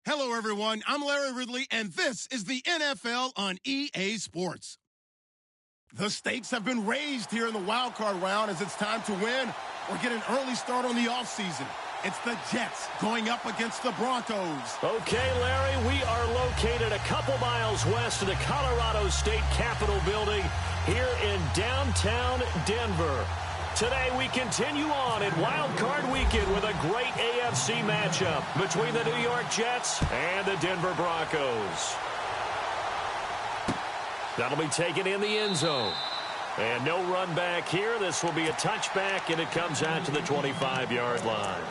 Hello, everyone. I'm Larry Ridley, and this is the NFL on EA Sports. The stakes have been raised here in the wild card round as it's time to win or get an early start on the offseason. It's the Jets going up against the Broncos. Okay, Larry, we are located a couple miles west of the Colorado State Capitol building here in downtown Denver. Today we continue on in Wild Card Weekend with a great AFC matchup between the New York Jets and the Denver Broncos. That'll be taken in the end zone. And no run back here. This will be a touchback, and it comes out to the 25-yard line.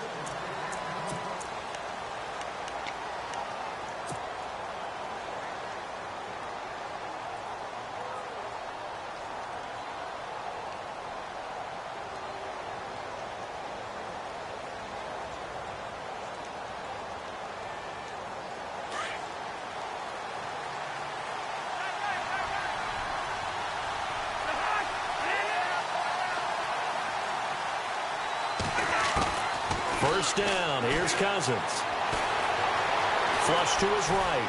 First down, here's Cousins. Flush to his right.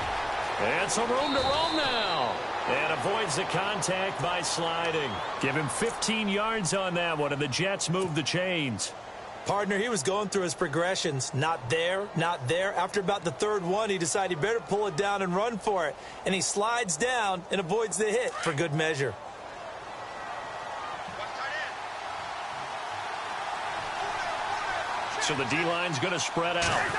And some room to roam now. And avoids the contact by sliding. Give him 15 yards on that one, and the Jets move the chains. Partner, he was going through his progressions. Not there, not there. After about the third one, he decided he better pull it down and run for it. And he slides down and avoids the hit for good measure. So the D-line's going to spread out.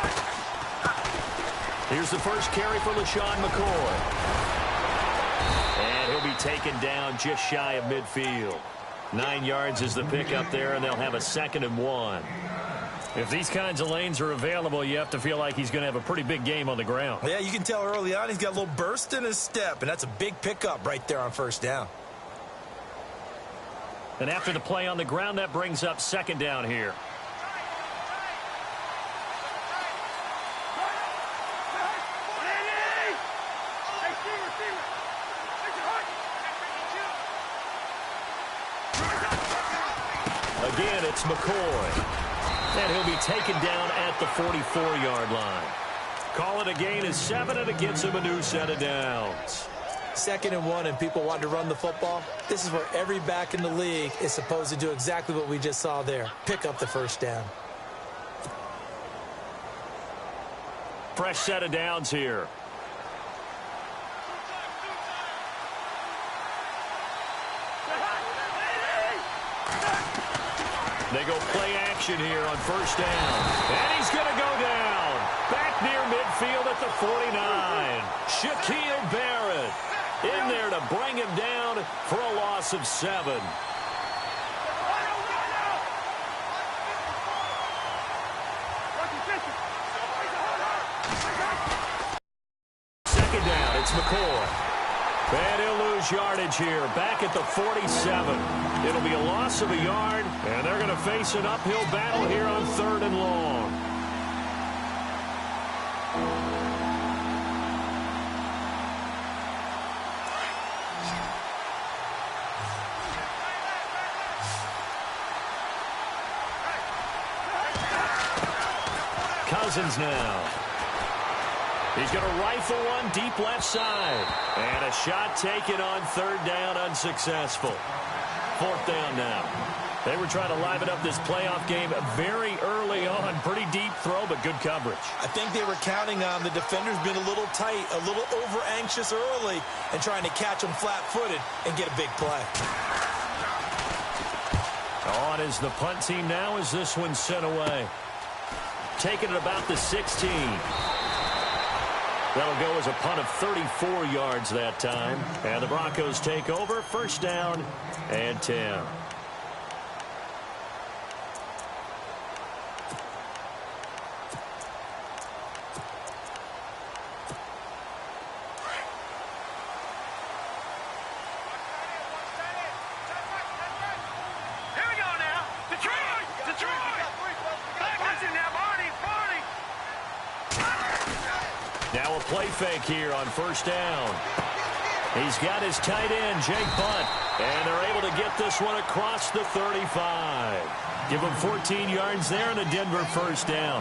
Here's the first carry for LaShawn McCoy. And he'll be taken down just shy of midfield. 9 yards is the pickup there, and they'll have a 2nd and 1. If these kinds of lanes are available, you have to feel like he's going to have a pretty big game on the ground. Yeah, you can tell early on he's got a little burst in his step, and that's a big pickup right there on first down. And after the play on the ground, that brings up 2nd down here. Again, it's McCoy. And he'll be taken down at the 44-yard line. Call it a gain of 7, and it gets him a new set of downs. 2nd and 1, and people want to run the football. This is where every back in the league is supposed to do exactly what we just saw there. Pick up the first down. Fresh set of downs here. They go play action here on first down. And he's going to go down. Back near midfield at the 49. Shaquille Barrett in there to bring him down for a loss of 7. Second down, it's McCoy. And he'll lose yardage here, back at the 47. It'll be a loss of a yard, and they're going to face an uphill battle here on 3rd and long. Cousins now. He's going to rifle one deep left side. And a shot taken on 3rd down, unsuccessful. 4th down now. They were trying to liven up this playoff game very early on. Pretty deep throw, but good coverage. I think they were counting on the defenders being a little tight, a little over-anxious early, and trying to catch them flat-footed and get a big play. On is the punt team now as this one's sent away. Taking it about the 16. That'll go as a punt of 34 yards that time. And the Broncos take over. First down and 10. Now a play fake here on first down. He's got his tight end, Jake Bunt, and they're able to get this one across the 35. Give him 14 yards there and a Denver first down.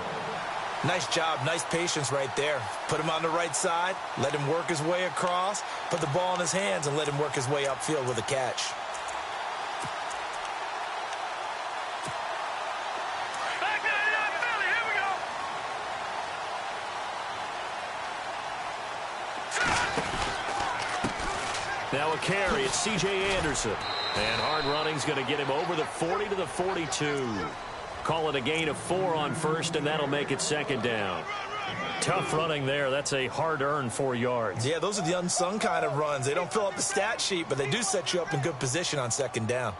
Nice job, nice patience right there. Put him on the right side, let him work his way across, put the ball in his hands, and let him work his way upfield with a catch. Now a carry, it's C.J. Anderson. And hard running's going to get him over the 40 to the 42. Call it a gain of 4 on first, and that'll make it second down. Tough running there. That's a hard-earned 4 yards. Yeah, those are the unsung kind of runs. They don't fill up the stat sheet, but they do set you up in good position on second down.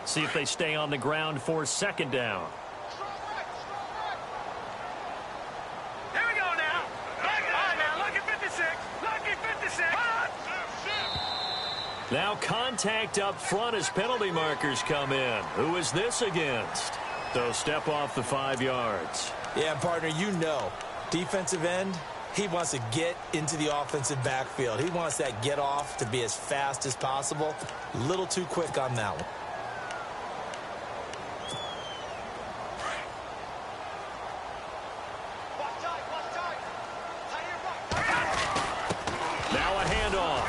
See if they stay on the ground for second down. Now contact up front as penalty markers come in. Who is this against? They'll step off the 5 yards. Yeah, partner, you know, defensive end, he wants to get into the offensive backfield. He wants that get off to be as fast as possible. A little too quick on that one.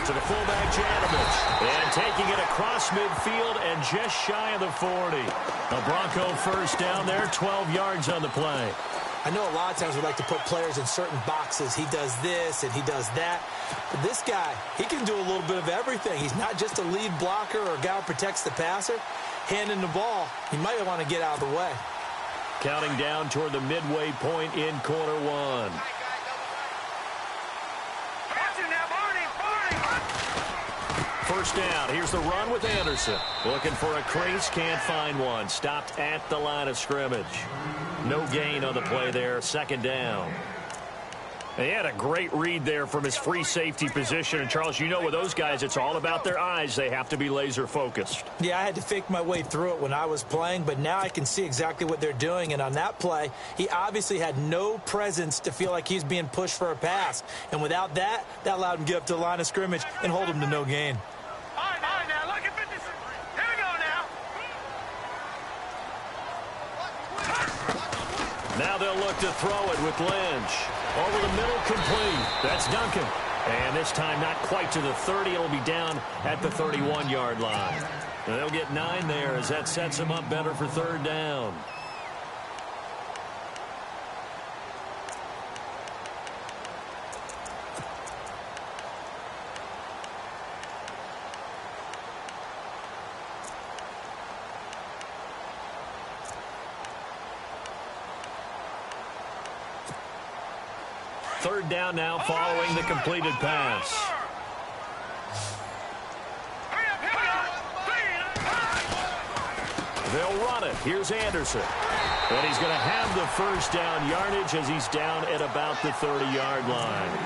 To the fullback, Janovich. And taking it across midfield and just shy of the 40. A Bronco first down there, 12 yards on the play. I know a lot of times we like to put players in certain boxes. He does this and he does that. But this guy, he can do a little bit of everything. He's not just a lead blocker or a guy who protects the passer. Handing the ball, he might want to get out of the way. Counting down toward the midway point in quarter 1. First down. Here's the run with Anderson. Looking for a crease. Can't find one. Stopped at the line of scrimmage. No gain on the play there. Second down. He had a great read there from his free safety position. And, Charles, you know with those guys, it's all about their eyes. They have to be laser focused. Yeah, I had to fake my way through it when I was playing, but now I can see exactly what they're doing. And on that play, he obviously had no presence to feel like he's being pushed for a pass. And without that, that allowed him to get up to the line of scrimmage and hold him to no gain. Now they'll look to throw it with Lynch. Over the middle, complete. That's Duncan. And this time not quite to the 30. It'll be down at the 31-yard line. And they'll get 9 there as that sets them up better for third down. Third down now following the completed pass. They'll run it. Here's Anderson. And he's going to have the first down yardage as he's down at about the 30-yard line.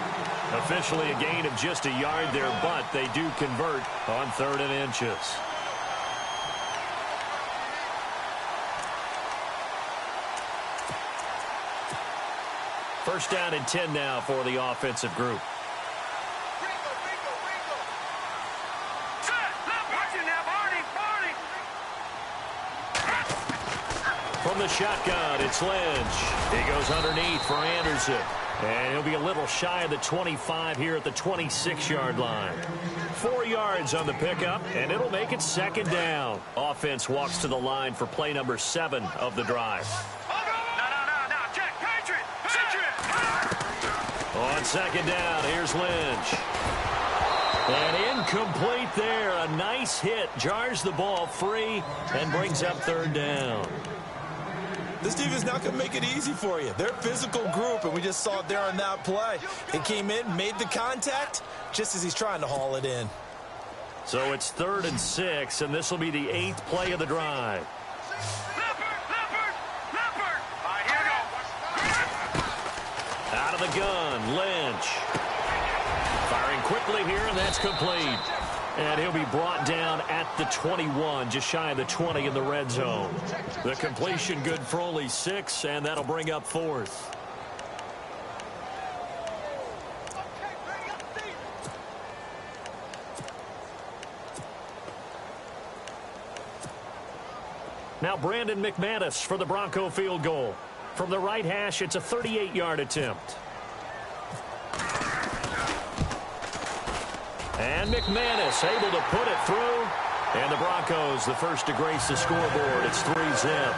Officially a gain of just a yard there, but they do convert on 3rd and inches. First down and 10 now for the offensive group. From the shotgun, it's Lynch. He goes underneath for Anderson. And he'll be a little shy of the 25 here at the 26-yard line. 4 yards on the pickup, and it'll make it second down. Offense walks to the line for play number 7 of the drive. On second down, here's Lynch. And incomplete there. A nice hit. Jars the ball free and brings up third down. This defense not going to make it easy for you. They're a physical group, and we just saw it there on that play. They came in, made the contact, just as he's trying to haul it in. So it's 3rd and 6, and this will be the 8th play of the drive. Out of the gun, Lynch. Firing quickly here, and that's complete. And he'll be brought down at the 21, just shy of the 20 in the red zone. The completion good for only 6, and that'll bring up 4th. Now Brandon McManus for the Bronco field goal. From the right hash, it's a 38-yard attempt. And McManus able to put it through. And the Broncos, the first to grace the scoreboard. It's 3-zip.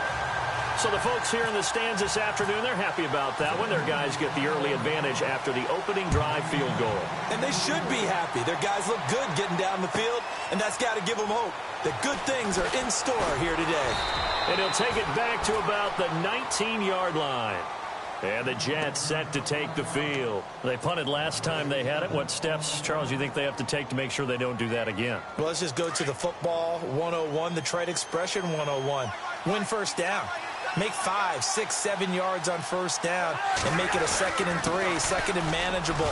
So the folks here in the stands this afternoon, they're happy about that one. Their guys get the early advantage after the opening drive field goal. And they should be happy. Their guys look good getting down the field, and that's got to give them hope that good things are in store here today. And he'll take it back to about the 19-yard line. And the Jets set to take the field. They punted last time they had it. What steps, Charles, you think they have to take to make sure they don't do that again? Well, let's just go to the football 101, the trade expression 101. Win first down. Make 5, 6, 7 yards on first down and make it a 2nd and 3, 2nd and manageable.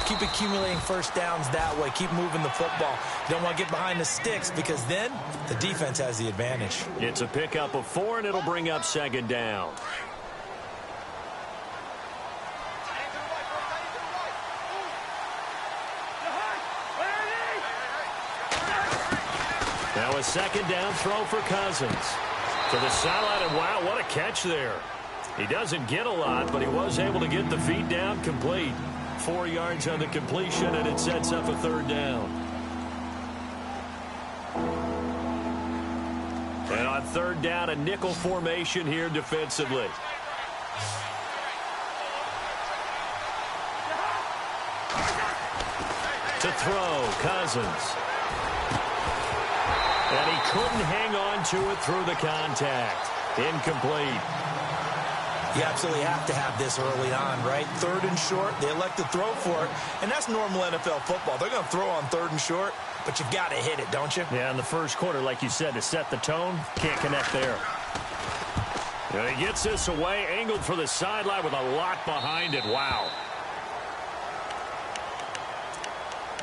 Keep accumulating first downs that way. Keep moving the football. You don't want to get behind the sticks because then the defense has the advantage. It's a pickup of 4, and it'll bring up 2nd down. Now a 2nd down throw for Cousins. To the sideline, and wow, what a catch there. He doesn't get a lot, but he was able to get the feet down complete. 4 yards on the completion, and it sets up a 3rd down. And on 3rd down, a nickel formation here defensively. To throw, Cousins. And he couldn't hang on to it through the contact. Incomplete. You absolutely have to have this early on, right? 3rd and short, they elect to throw for it, and that's normal NFL football. They're going to throw on 3rd and short, but you've got to hit it, don't you? Yeah, in the first quarter, like you said, to set the tone, can't connect there. And he gets this away, angled for the sideline with a lot behind it. Wow.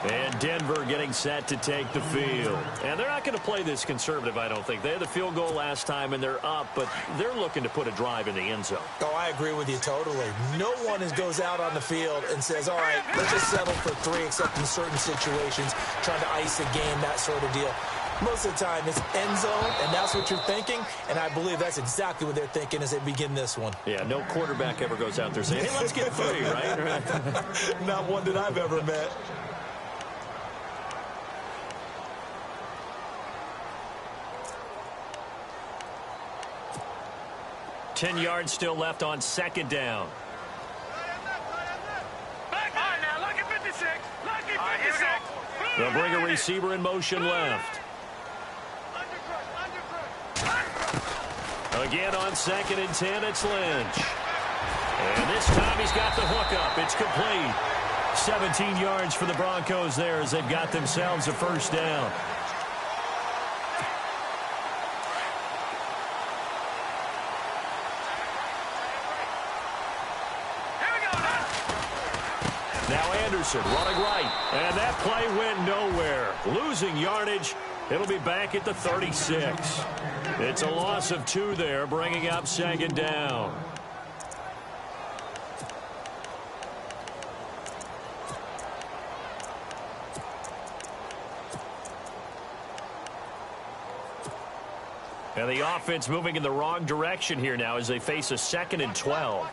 And Denver getting set to take the field. And they're not going to play this conservative, I don't think. They had the field goal last time, and they're up, but they're looking to put a drive in the end zone. Oh, I agree with you totally. No one goes out on the field and says, all right, let's just settle for 3, except in certain situations, trying to ice a game, that sort of deal. Most of the time, it's end zone, and that's what you're thinking, and I believe that's exactly what they're thinking as they begin this one. Yeah, no quarterback ever goes out there saying, hey, let's get 3, right? Not one that I've ever met. 10 yards still left on 2nd down. They'll bring a receiver in motion left. Again on 2nd and 10, it's Lynch. And this time he's got the hook up. It's complete. 17 yards for the Broncos there as they've got themselves a 1st down. Now Anderson running right, and that play went nowhere. Losing yardage. It'll be back at the 36. It's a loss of 2 there, bringing up 2nd down. And the offense moving in the wrong direction here now as they face a 2nd and 12.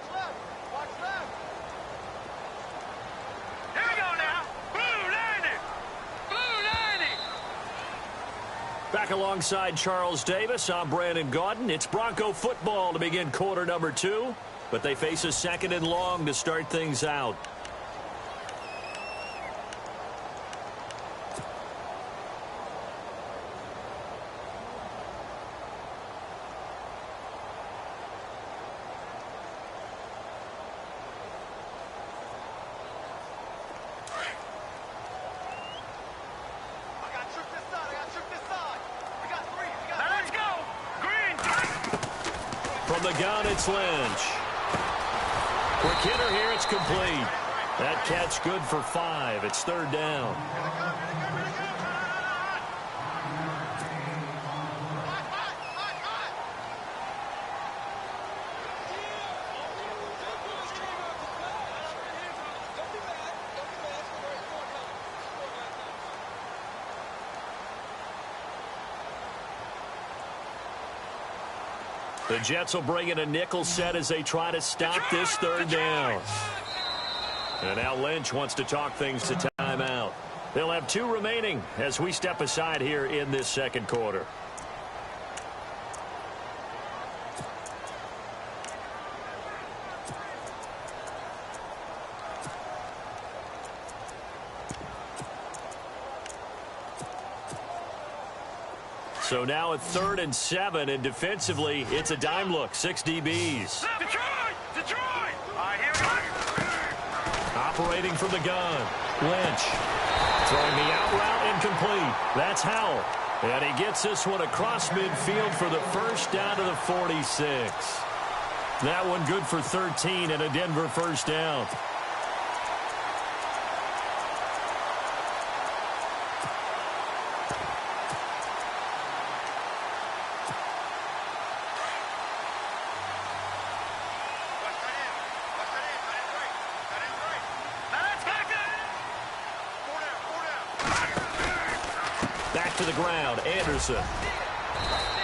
Back alongside Charles Davis, I'm Brandon Gaudin. It's Bronco football to begin quarter number 2, but they face a 2nd and long to start things out. From the gun, it's Lynch. Quick hitter here, it's complete. That catch good for 5. It's 3rd down. The Jets will bring in a nickel set as they try to stop this third down. And now Lynch wants to talk things to timeout. They'll have 2 remaining as we step aside here in this second quarter. So now at 3rd and 7, and defensively, it's a dime look. 6 DBs. Detroit! All right, here we go. Operating from the gun. Lynch. Throwing the out route incomplete. That's Howell. And he gets this one across midfield for the first down to the 46. That one good for 13 and a Denver first down. To the ground, Anderson.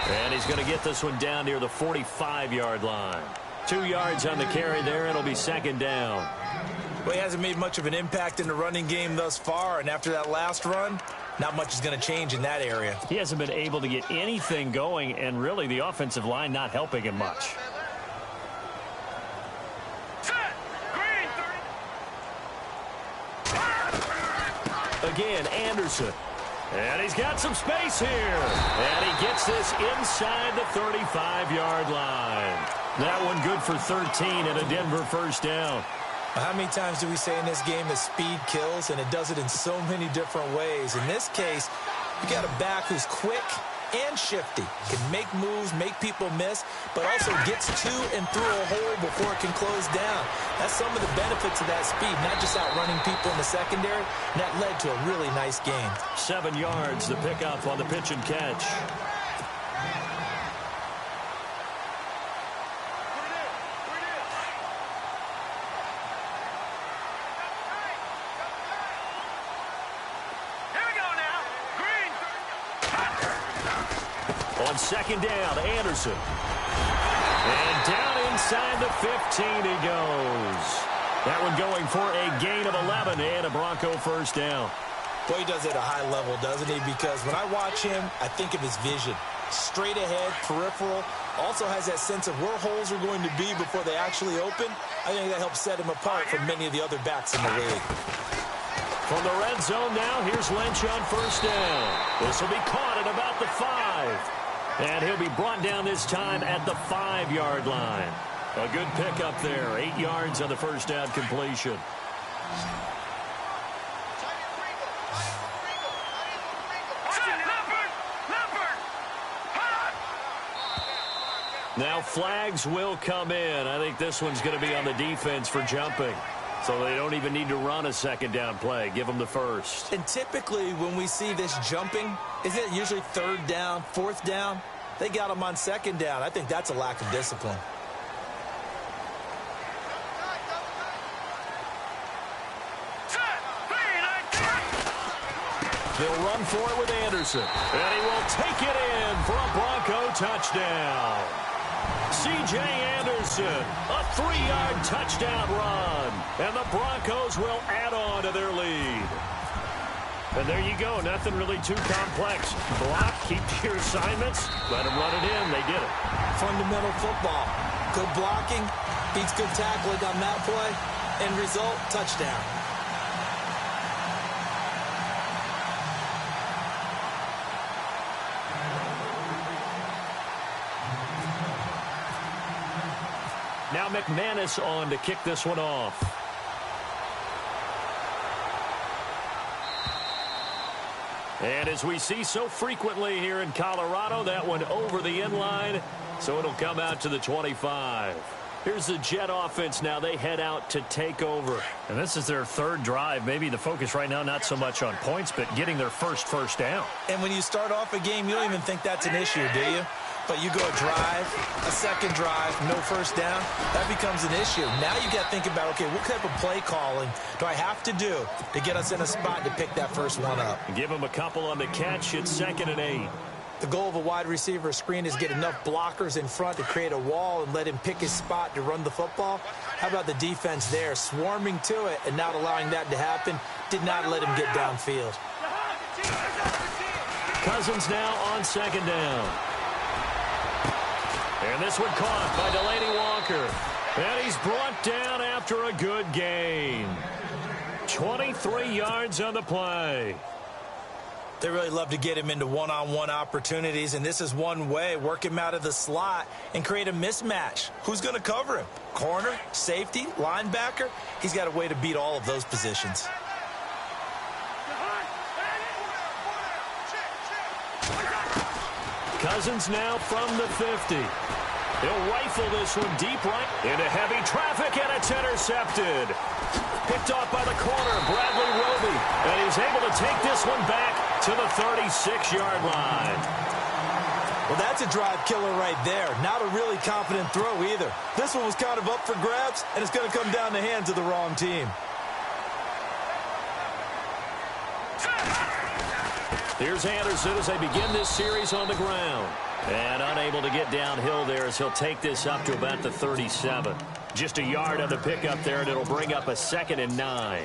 And he's going to get this one down near the 45-yard line. 2 yards on the carry there. It'll be second down. Well, he hasn't made much of an impact in the running game thus far, and after that last run, not much is going to change in that area. He hasn't been able to get anything going, and really the offensive line not helping him much. Again, Anderson. And he's got some space here. And he gets this inside the 35-yard line. That one good for 13 and a Denver first down. How many times do we say in this game that speed kills, and it does it in so many different ways? In this case, you got a back who's quick and shifty, can make moves, make people miss, but also gets to and through a hole before it can close down. That's some of the benefits of that speed, not just outrunning people in the secondary, and that led to a really nice game. 7 yards, the pickup on the pitch and catch. On second down, Anderson. And down inside the 15 he goes. That one going for a gain of 11 and a Bronco first down. Boy, he does it at a high level, doesn't he? Because when I watch him, I think of his vision. Straight ahead, peripheral. Also has that sense of where holes are going to be before they actually open. I think that helps set him apart from many of the other backs in the league. From the red zone now, here's Lynch on first down. This will be caught at about the 5. And he'll be brought down this time at the 5-yard line. A good pickup there. 8 yards on the first down completion. Now flags will come in. I think this one's going to be on the defense for jumping. So they don't even need to run a second down play. Give them the first. And typically when we see this jumping, isn't it usually 3rd down, 4th down? They got them on 2nd down. I think that's a lack of discipline. They'll run for it with Anderson. And he will take it in for a Bronco touchdown. C.J. Anderson, a 3-yard touchdown run. And the Broncos will add on to their lead. And there you go. Nothing really too complex. Block, keep to your assignments, let them run it in. They did it. Fundamental football. Good blocking, beats good tackling on that play. End result, touchdown. Now McManus on to kick this one off. And as we see so frequently here in Colorado, that one over the end line, so it'll come out to the 25. Here's the Jet offense now. They head out to take over. And this is their 3rd drive. Maybe the focus right now not so much on points, but getting their first down. And when you start off a game, you don't even think that's an issue, do you? But you go a drive, a 2nd drive, no first down, that becomes an issue. Now you got to think about, okay, what type of play calling do I have to do to get us in a spot to pick that first one up? Give them a couple on the catch. It's 2nd and 8. The goal of a wide receiver screen is get enough blockers in front to create a wall and let him pick his spot to run the football. How about the defense there, swarming to it and not allowing that to happen? Did not let him get downfield. Cousins now on second down. And this one caught by Delaney Walker. And he's brought down after a good gain. 23 yards on the play. They really love to get him into one-on-one opportunities, and this is one way. Work him out of the slot and create a mismatch. Who's going to cover him? Corner, safety, linebacker? He's got a way to beat all of those positions. Cousins now from the 50. He'll rifle this one deep right into heavy traffic, and it's intercepted. Picked off by the corner, Bradley Roby. And he's able to take this one back to the 36-yard line. Well, that's a drive killer right there. Not a really confident throw either. This one was kind of up for grabs, and it's going to come down the hands of the wrong team. Here's Anderson as they begin this series on the ground. And unable to get downhill there as he'll take this up to about the 37. Just a yard on the pickup there, and it'll bring up a 2nd and 9.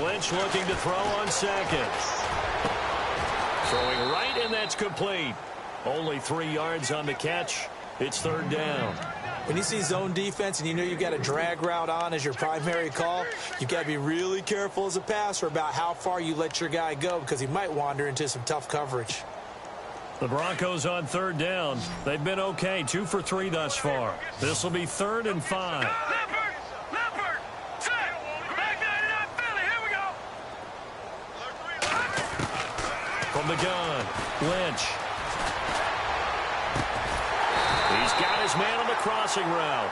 Lynch looking to throw on second. Throwing right, and that's complete. Only 3 yards on the catch. It's 3rd down. When you see zone defense and you know you've got a drag route on as your primary call, you've got to be really careful as a passer about how far you let your guy go because he might wander into some tough coverage. The Broncos on 3rd down. They've been okay, 2 for 3 thus far. This will be 3rd and 5. From the gun, Lynch. He's got his man on the crossing route.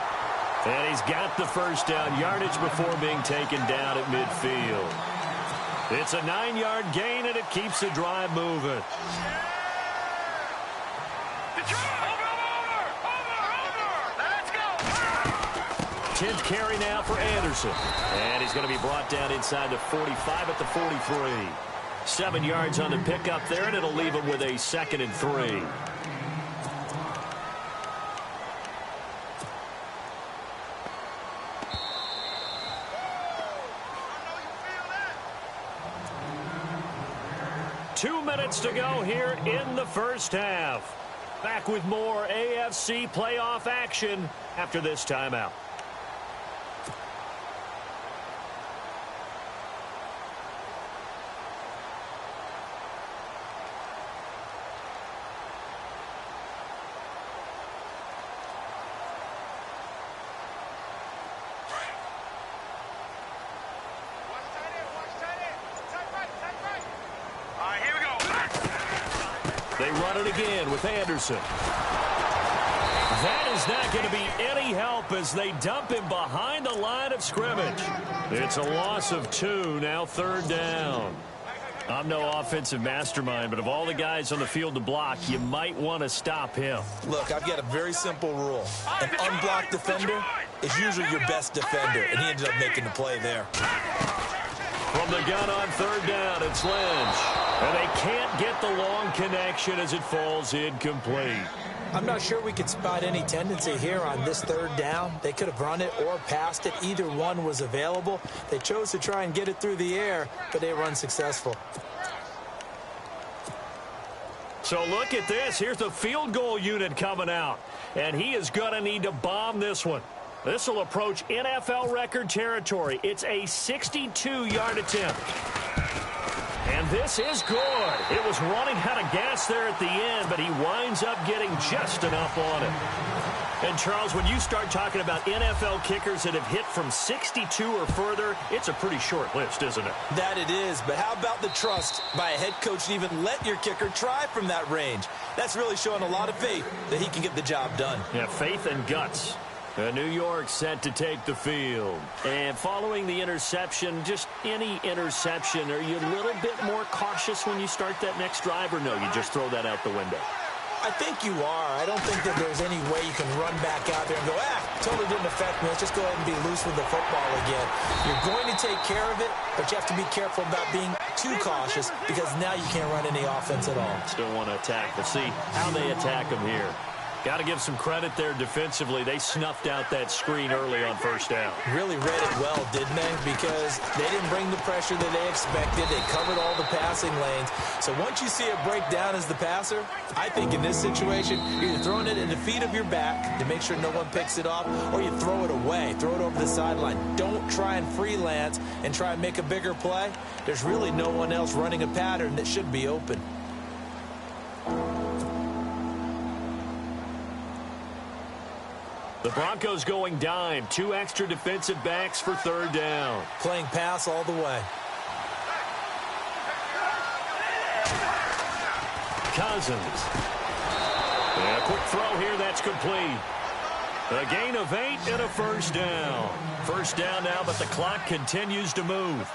And he's got the 1st down yardage before being taken down at midfield. It's a 9-yard gain, and it keeps the drive moving. 10th carry now for Anderson. And he's going to be brought down inside the 45 at the 43. 7 yards on the pickup there, and it'll leave him with a 2nd and 3. Two minutes to go here in the first half. Back with more AFC playoff action after this timeout. They run it again with Anderson. That is not going to be any help as they dump him behind the line of scrimmage. It's a loss of 2, now 3rd down. I'm no offensive mastermind, but of all the guys on the field to block, you might want to stop him. Look, I've got a very simple rule. An unblocked defender is usually your best defender, and he ended up making the play there. From the gun on 3rd down, it's Lynch. And they can't get the long connection as it falls incomplete. I'm not sure we could spot any tendency here on this 3rd down. They could have run it or passed it. Either one was available. They chose to try and get it through the air, but they were unsuccessful. So look at this. Here's the field goal unit coming out. And he is going to need to bomb this one. This will approach NFL record territory. It's a 62-yard attempt. And this is good. It was running out of gas there at the end, but he winds up getting just enough on it. And, Charles, when you start talking about NFL kickers that have hit from 62 or further, it's a pretty short list, isn't it? That it is, but how about the trust by a head coach to even let your kicker try from that range? That's really showing a lot of faith that he can get the job done. Yeah, faith and guts. New York set to take the field. And following the interception, just any interception, are you a little bit more cautious when you start that next drive, or no, you just throw that out the window? I think you are. I don't think that there's any way you can run back out there and go, totally didn't affect me. Let's just go ahead and be loose with the football again. You're going to take care of it, but you have to be careful about being too cautious because now you can't run any offense at all. Still want to attack. We'll see how they attack them here. Got to give some credit there defensively. They snuffed out that screen early on first down. Really read it well, didn't they? Because they didn't bring the pressure that they expected. They covered all the passing lanes. So once you see it break down as the passer, I think in this situation, you're either throwing it in the feet of your back to make sure no one picks it off, or you throw it away, throw it over the sideline. Don't try and freelance and try and make a bigger play. There's really no one else running a pattern that should be open. The Broncos going dime. 2 extra defensive backs for third down. Playing pass all the way. Cousins. And a quick throw here, that's complete. A gain of 8 and a first down. First down now, but the clock continues to move.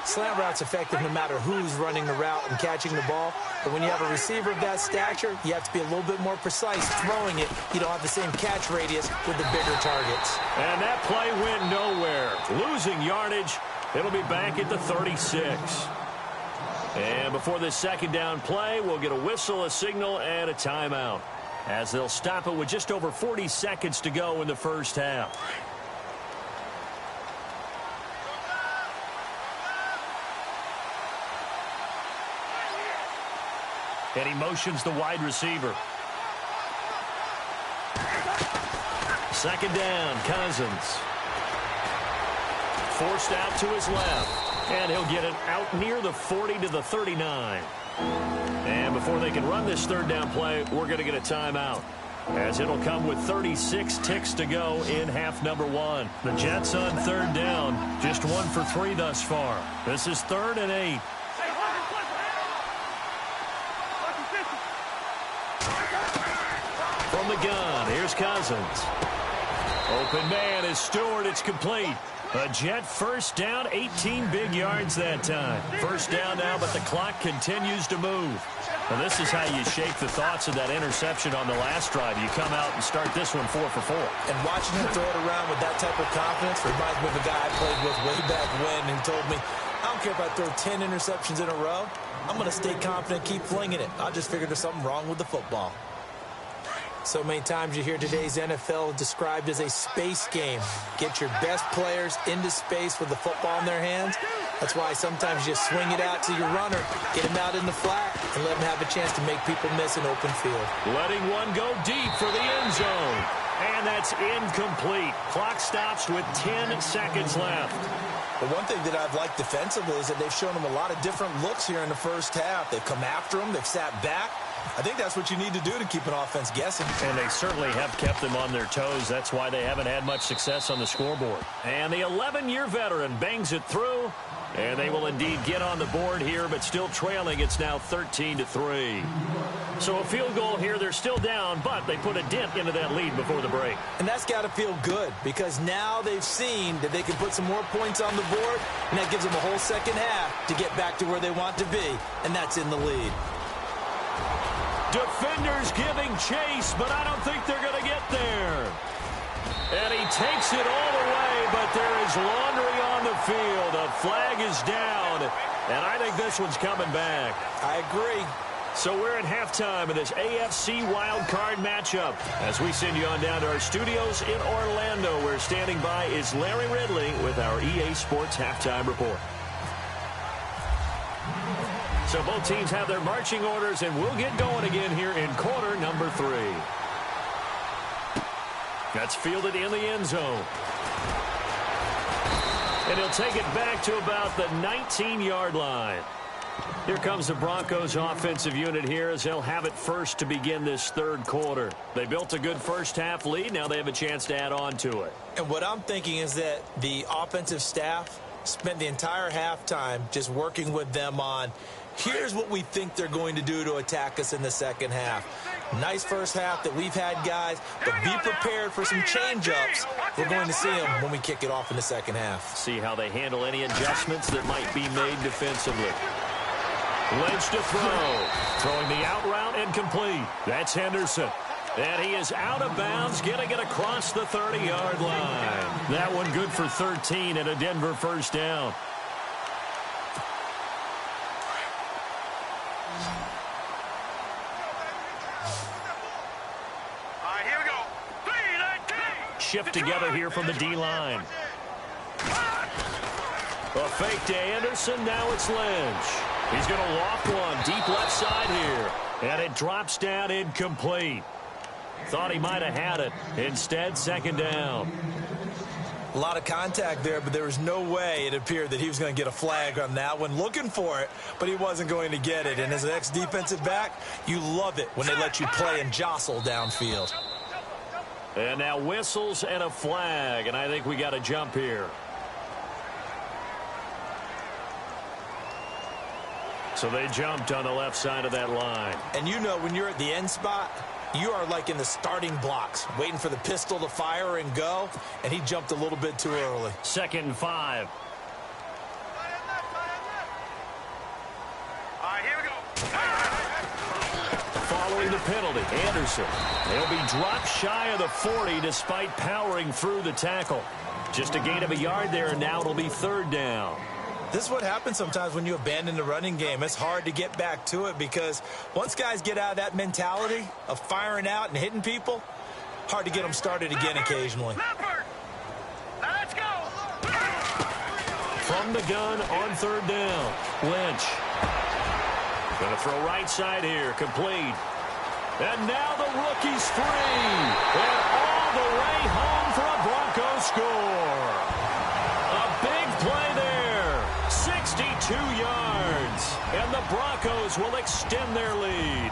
Slant route's effective no matter who's running the route and catching the ball. But when you have a receiver of that stature, you have to be a little bit more precise throwing it. You don't have the same catch radius with the bigger targets. And that play went nowhere. Losing yardage. It'll be back at the 36. And before this second down play, we'll get a whistle, a signal, and a timeout, as they'll stop it with just over 40 seconds to go in the first half. And he motions the wide receiver. Second down, Cousins. Forced out to his left. And he'll get it out near the 40 to the 39. And before they can run this third down play, we're going to get a timeout, as it'll come with 36 ticks to go in half number 1. The Jets on third down, just 1 for 3 thus far. This is 3rd and 8. From the gun, here's Cousins. Open man is Stewart. It's complete. A Jet first down, 18 big yards that time. First down now, but the clock continues to move. Now, this is how you shake the thoughts of that interception on the last drive. You come out and start this one 4 for 4. And watching him throw it around with that type of confidence reminds me of a guy I played with way back when who told me, I don't care if I throw 10 interceptions in a row. I'm going to stay confident, keep flinging it. I just figured there's something wrong with the football. So many times you hear today's NFL described as a space game. Get your best players into space with the football in their hands. That's why sometimes you swing it out to your runner, get him out in the flat, and let him have a chance to make people miss an open field. Letting one go deep for the end zone. And that's incomplete. Clock stops with 10 seconds left. But one thing that I've liked defensively is that they've shown them a lot of different looks here in the first half. They've come after them. They've sat back. I think that's what you need to do to keep an offense guessing. And they certainly have kept them on their toes. That's why they haven't had much success on the scoreboard. And the 11-year veteran bangs it through. And they will indeed get on the board here, but still trailing. It's now 13-3. So a field goal here. They're still down, but they put a dent into that lead before the break. And that's got to feel good, because now they've seen that they can put some more points on the board, and that gives them a whole second half to get back to where they want to be, and that's in the lead. Defenders giving chase, but I don't think they're going to get there. And he takes it all the way, but there is laundry on the field. A flag is down, and I think this one's coming back. I agree. So we're at halftime of this AFC wildcard matchup as we send you on down to our studios in Orlando, where standing by is Larry Ridley with our EA Sports Halftime Report. So both teams have their marching orders, and we'll get going again here in quarter number 3. That's fielded in the end zone. And he'll take it back to about the 19-yard line. Here comes the Broncos offensive unit here as they'll have it first to begin this third quarter. They built a good first half lead. Now they have a chance to add on to it. And what I'm thinking is that the offensive staff spent the entire halftime just working with them on, here's what we think they're going to do to attack us in the second half. Nice first half that we've had, guys, but be prepared for some change-ups. We're going to see them when we kick it off in the second half. See how they handle any adjustments that might be made defensively. Lynch to throw. Throwing the out route incomplete. That's Henderson. And he is out of bounds, getting it across the 30-yard line. That one good for 13 and a Denver first down. Here we go. Shift together here from the D-line. A fake to Anderson. Now it's Lynch. He's going to loft one deep left side here. And it drops down incomplete. Thought he might have had it. Instead, second down. A lot of contact there, but there was no way it appeared that he was going to get a flag on that one. Looking for it, but he wasn't going to get it. And as an ex-defensive back, you love it when they let you play and jostle downfield. And now whistles and a flag, and I think we got a jump here. So they jumped on the left side of that line. And you know when you're at the end spot, you are like in the starting blocks, waiting for the pistol to fire and go, and he jumped a little bit too early. 2nd and 5. Here we go. Following the penalty, Anderson. He'll be dropped shy of the 40 despite powering through the tackle. Just a gain of a yard there, and now it'll be 3rd down. This is what happens sometimes when you abandon the running game. It's hard to get back to it because once guys get out of that mentality of firing out and hitting people, hard to get them started again occasionally. Let's go. From the gun on 3rd down, Lynch. Going to throw right side here, complete. And now the rookie's free. And all the way home for a Broncos score. A big play there. 62 yards. And the Broncos will extend their lead.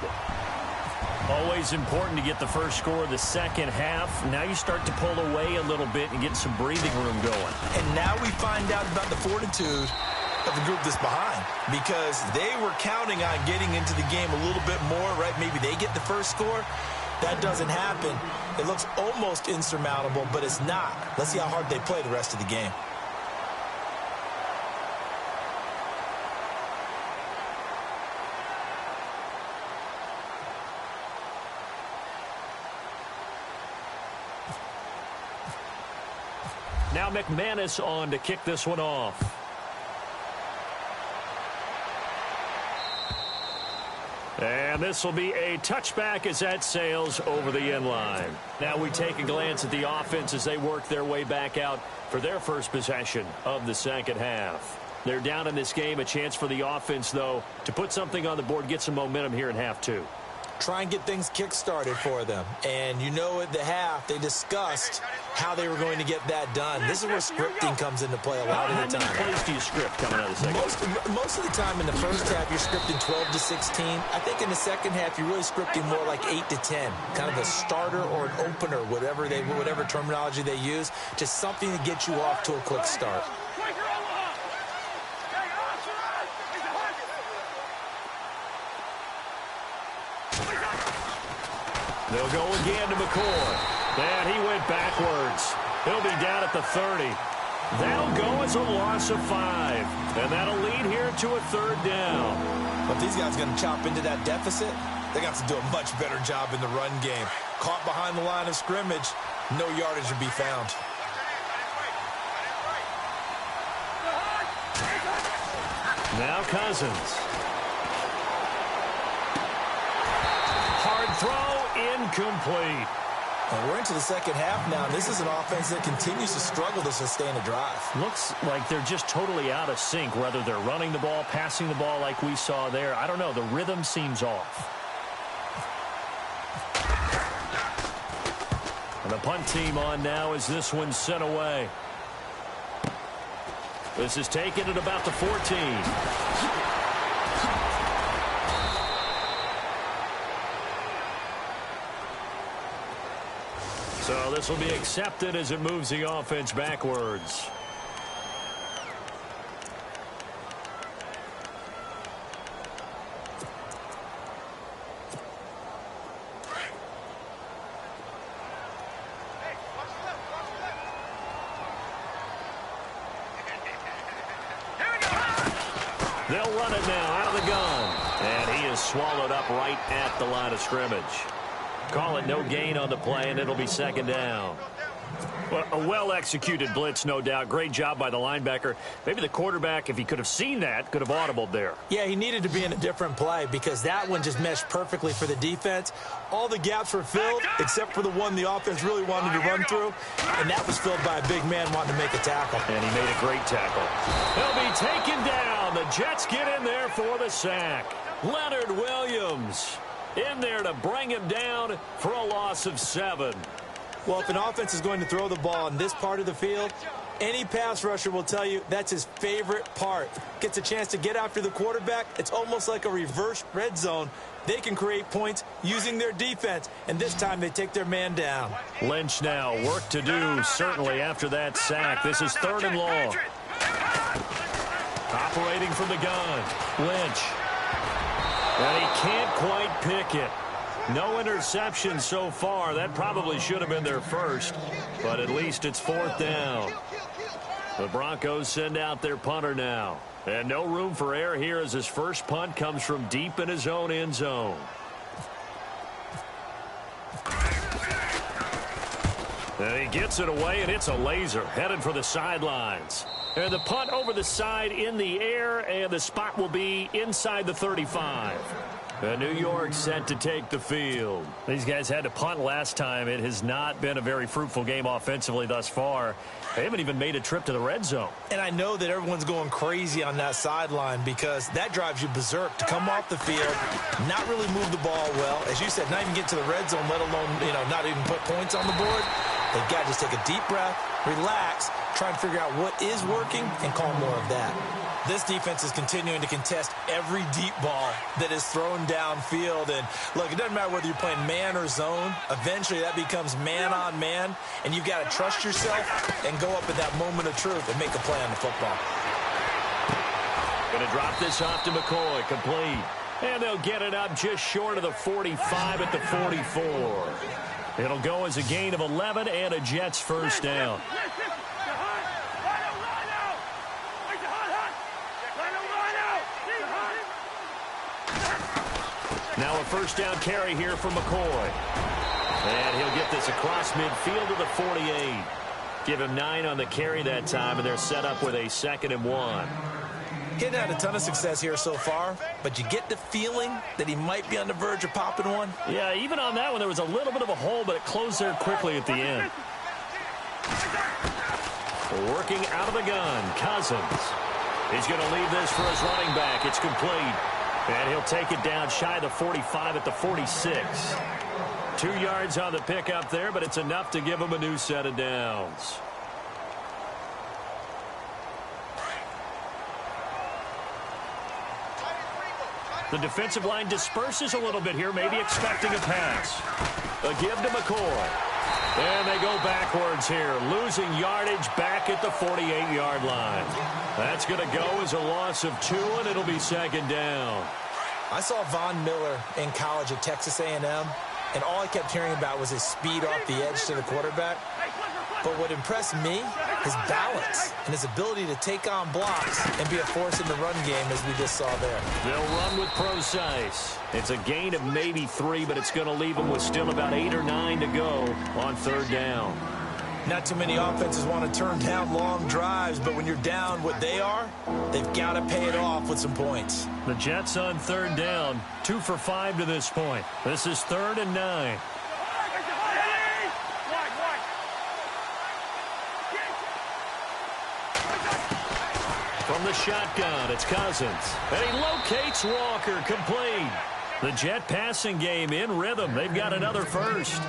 Always important to get the first score of the second half. Now you start to pull away a little bit and get some breathing room going. And now we find out about the fortitude of the group that's behind, because they were counting on getting into the game a little bit more, right? Maybe they get the first score. That doesn't happen. It looks almost insurmountable, but it's not. Let's see how hard they play the rest of the game. Now McManus on to kick this one off. And this will be a touchback as that sails over the end line. Now we take a glance at the offense as they work their way back out for their first possession of the second half. They're down in this game. A chance for the offense, though, to put something on the board, get some momentum here in half 2. Try and get things kick-started for them. And you know at the half, they discussed how they were going to get that done. This is where scripting comes into play a lot of the time. How many plays do you script coming out of the second? Most of the time in the first half, you're scripting 12 to 16. I think in the second half, you're really scripting more like 8 to 10. Kind of a starter or an opener, whatever terminology they use. Just something to get you off to a quick start. They'll go again to McCoy. And he went backwards. He'll be down at the 30. That'll go as a loss of 5. And that'll lead here to a 3rd down. But these guys are going to chop into that deficit. They got to do a much better job in the run game. Caught behind the line of scrimmage, no yardage to be found. Now Cousins. Hard throw, incomplete. And we're into the second half now. This is an offense that continues to struggle to sustain a drive. Looks like they're just totally out of sync, whether they're running the ball, passing the ball like we saw there. I don't know. The rhythm seems off. And the punt team on now as this one's sent away. This is taken at about the 14. So this will be accepted as it moves the offense backwards. They'll run it now out of the gun. And he is swallowed up right at the line of scrimmage. Call it no gain on the play, and it'll be second down. Well, a well-executed blitz, no doubt. Great job by the linebacker. Maybe the quarterback, if he could have seen that, could have audibled there. Yeah, he needed to be in a different play because that one just meshed perfectly for the defense. All the gaps were filled except for the one the offense really wanted to run through, and that was filled by a big man wanting to make a tackle. And he made a great tackle. He'll be taken down. The Jets get in there for the sack. Leonard Williams in there to bring him down for a loss of 7. Well, if an offense is going to throw the ball in this part of the field, any pass rusher will tell you that's his favorite part. Gets a chance to get after the quarterback. It's almost like a reverse red zone. They can create points using their defense, and this time they take their man down. Lynch now, work to do, certainly after that sack. This is 3rd and long. Operating from the gun, Lynch. And he can't quite pick it. No interception so far. That probably should have been their first, but at least it's 4th down. The Broncos send out their punter now. And no room for error here as his first punt comes from deep in his own end zone. And he gets it away, and it's a laser headed for the sidelines. And the punt over the side in the air, and the spot will be inside the 35. And New York set to take the field. These guys had to punt last time. It has not been a very fruitful game offensively thus far. They haven't even made a trip to the red zone. And I know that everyone's going crazy on that sideline because that drives you berserk to come off the field, not really move the ball well. As you said, not even get to the red zone, let alone, not even put points on the board. They've got to just take a deep breath, relax, try and figure out what is working, and call more of that. This defense is continuing to contest every deep ball that is thrown downfield. And, look, it doesn't matter whether you're playing man or zone. Eventually, that becomes man-on-man, and you've got to trust yourself and go up at that moment of truth and make a play on the football. Going to drop this off to McCoy, complete. And they'll get it up just short of the 45 at the 44. It'll go as a gain of 11 and a Jets first down. Now a first down carry here for McCoy. And he'll get this across midfield to the 48. Give him 9 on the carry that time, and they're set up with a 2nd and 1. He hadn't had a ton of success here so far, but you get the feeling that he might be on the verge of popping one. Yeah, even on that one, there was a little bit of a hole, but it closed there quickly at the end. Working out of the gun, Cousins. He's going to leave this for his running back. It's complete. And he'll take it down shy of the 45 at the 46. 2 yards on the pickup there, but it's enough to give him a new set of downs. The defensive line disperses a little bit here, maybe expecting a pass. A give to McCoy. And they go backwards here, losing yardage back at the 48-yard line. That's going to go as a loss of 2, and it'll be 2nd down. I saw Von Miller in college at Texas A&M, and all I kept hearing about was his speed off the edge to the quarterback. But what impressed me, his balance and his ability to take on blocks and be a force in the run game, as we just saw there. They'll run with precise. It's a gain of maybe 3, but it's going to leave them with still about 8 or 9 to go on 3rd down. Not too many offenses want to turn down long drives, but when you're down what they are, they've got to pay it off with some points. The Jets on 3rd down, 2 for 5 to this point. This is 3rd and 9. From the shotgun, it's Cousins. And he locates Walker, complete. The Jet passing game in rhythm. They've got another first.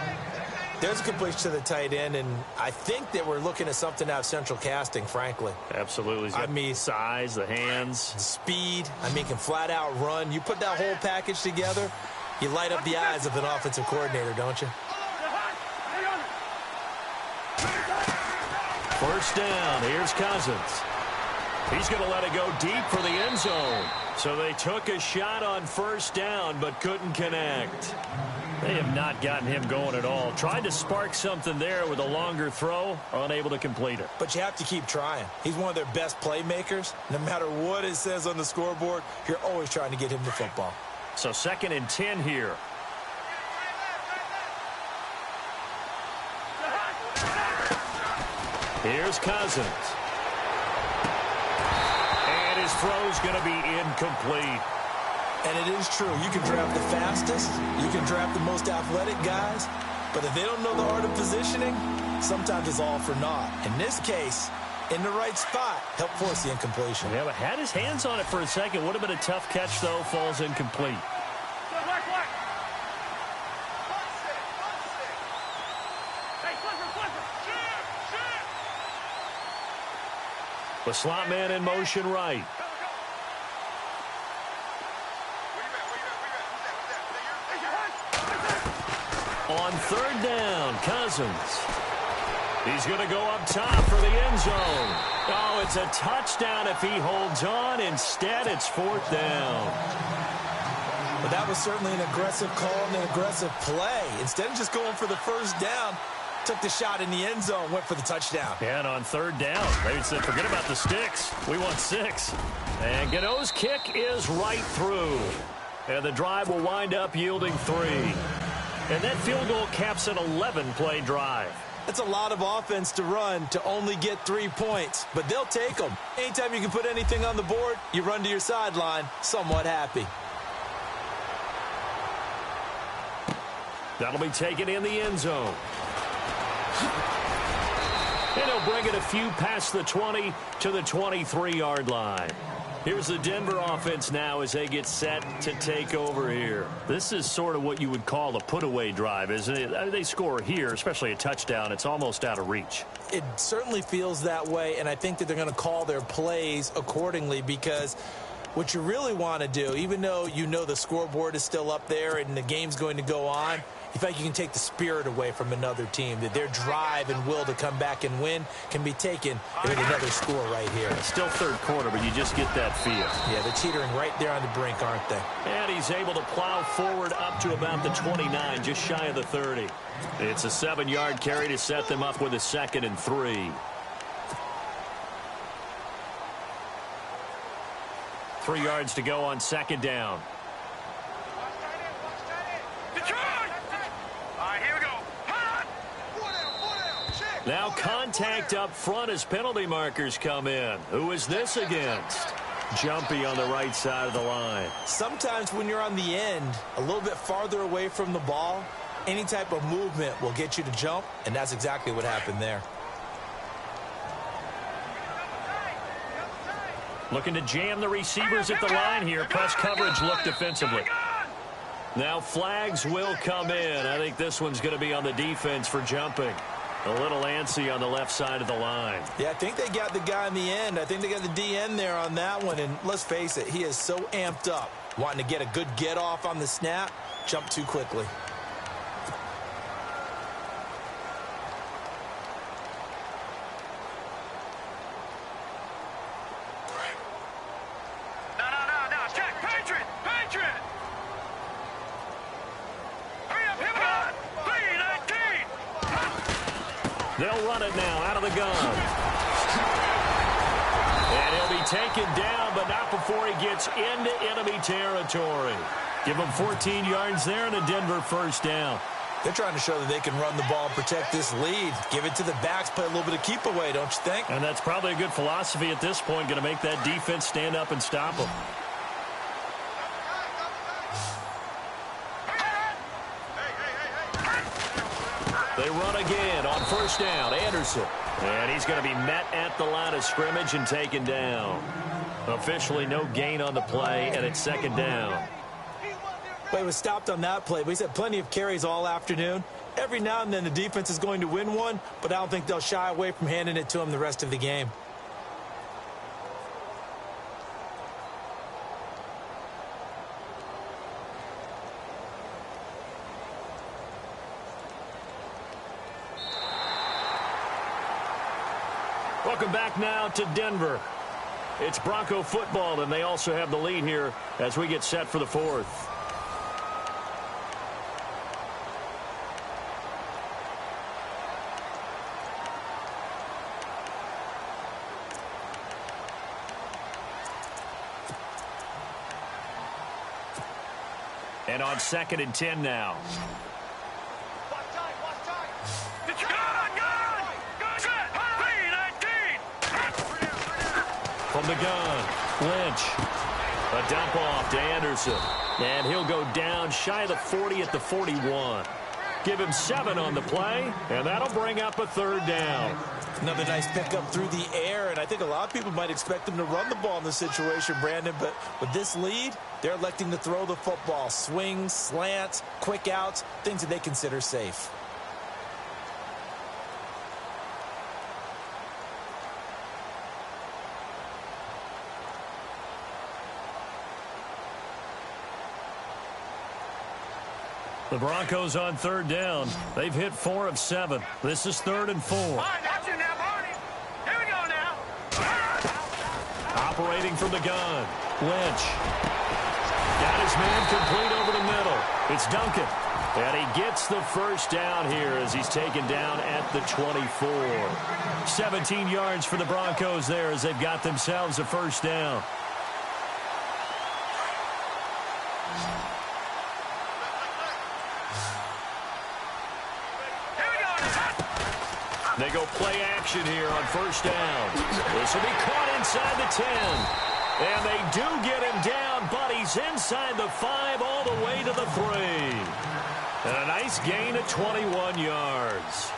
There's a completion to the tight end, and I think that we're looking at something out of central casting, frankly. Absolutely. I mean, size, the hands. Speed. Can flat out run. You put that whole package together, you light up the eyes of an offensive coordinator, don't you? First down. Here's Cousins. He's going to let it go deep for the end zone. So they took a shot on first down but couldn't connect. They have not gotten him going at all. Tried to spark something there with a longer throw, unable to complete it. But you have to keep trying. He's one of their best playmakers. No matter what it says on the scoreboard, you're always trying to get him the football. So 2nd and 10 here. Here's Cousins. And his throw's going to be incomplete. And it is true. You can draft the fastest. You can draft the most athletic guys. But if they don't know the art of positioning, sometimes it's all for naught. In this case, in the right spot, helped force the incompletion. Yeah, but had his hands on it for a second. Would have been a tough catch, though. Falls incomplete. The slot man in motion right. On 3rd down, Cousins. He's going to go up top for the end zone. Oh, it's a touchdown if he holds on. Instead, it's 4th down. But that was certainly an aggressive call and an aggressive play. Instead of just going for the first down, took the shot in the end zone, went for the touchdown. And on 3rd down, they said, forget about the sticks. We want 6. And Gano's kick is right through. And the drive will wind up yielding 3. And that field goal caps an 11-play drive. That's a lot of offense to run to only get 3 points, but they'll take them. Anytime you can put anything on the board, you run to your sideline somewhat happy. That'll be taken in the end zone. And he'll bring it a few past the 20 to the 23-yard line. Here's the Denver offense now as they get set to take over here. This is sort of what you would call a put-away drive, isn't it? They score here, especially a touchdown. It's almost out of reach. It certainly feels that way, and I think that they're going to call their plays accordingly because what you really want to do, even though you know the scoreboard is still up there and the game's going to go on, you feel like you can take the spirit away from another team, that their drive and will to come back and win can be taken with another score right here. It's still 3rd quarter, but you just get that feel. Yeah, they're teetering right there on the brink, aren't they? And he's able to plow forward up to about the 29, just shy of the 30. It's a 7-yard carry to set them up with a 2nd and 3. 3 yards to go on 2nd down. Now contact up front as penalty markers come in. Who is this against? Jumpy on the right side of the line. Sometimes when you're on the end, a little bit farther away from the ball, any type of movement will get you to jump, and that's exactly what happened there. Looking to jam the receivers at the line here. Press coverage look defensively. Now flags will come in. I think this one's going to be on the defense for jumping. A little antsy on the left side of the line. Yeah, I think they got the guy in the end. I think they got the DN there on that one. And let's face it, he is so amped up, wanting to get a good get off on the snap, jump too quickly. No, check, Patriot! Hurry up, hit on! 3-19! They'll run it now out of the gun. And he'll be taken down, but not before he gets into enemy territory. Give him 14 yards there and a Denver 1st down. They're trying to show that they can run the ball, protect this lead. Give it to the backs, play a little bit of keep away, don't you think? And that's probably a good philosophy at this point, going to make that defense stand up and stop them. They run again on 1st down. Anderson. And he's going to be met at the line of scrimmage and taken down. Officially no gain on the play, and it's 2nd down. Well, he was stopped on that play, but he's had plenty of carries all afternoon. Every now and then the defense is going to win one, but I don't think they'll shy away from handing it to him the rest of the game. Welcome back now to Denver. It's Bronco football, and they also have the lead here as we get set for the fourth. And on 2nd and 10 now. From the gun, Lynch. A dump off to Anderson. And he'll go down shy of the 40 at the 41. Give him 7 on the play, and that'll bring up a 3rd down. Another nice pickup through the air, and I think a lot of people might expect them to run the ball in this situation, Brandon, but with this lead, they're electing to throw the football. Swings, slants, quick outs, things that they consider safe. The Broncos on 3rd down. They've hit 4 of 7. This is 3rd and 4. Watch it now, Barney. Here we go now. Operating from the gun. Lynch. Got his man complete over the middle. It's Duncan. And he gets the 1st down here as he's taken down at the 24. 17 yards for the Broncos there as they've got themselves a 1st down. They go play action here on 1st down. This will be caught inside the 10. And they do get him down, but he's inside the 5 all the way to the 3. And a nice gain of 21 yards.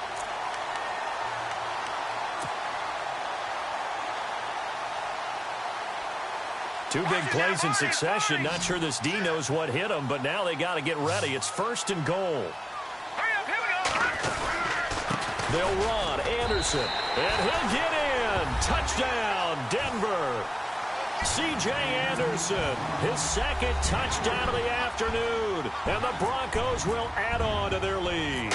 Two big plays in succession. Not sure this D knows what hit him, but now they got to get ready. It's 1st and goal. They'll run. Anderson. And he'll get in. Touchdown, Denver. C.J. Anderson, his 2nd touchdown of the afternoon. And the Broncos will add on to their lead.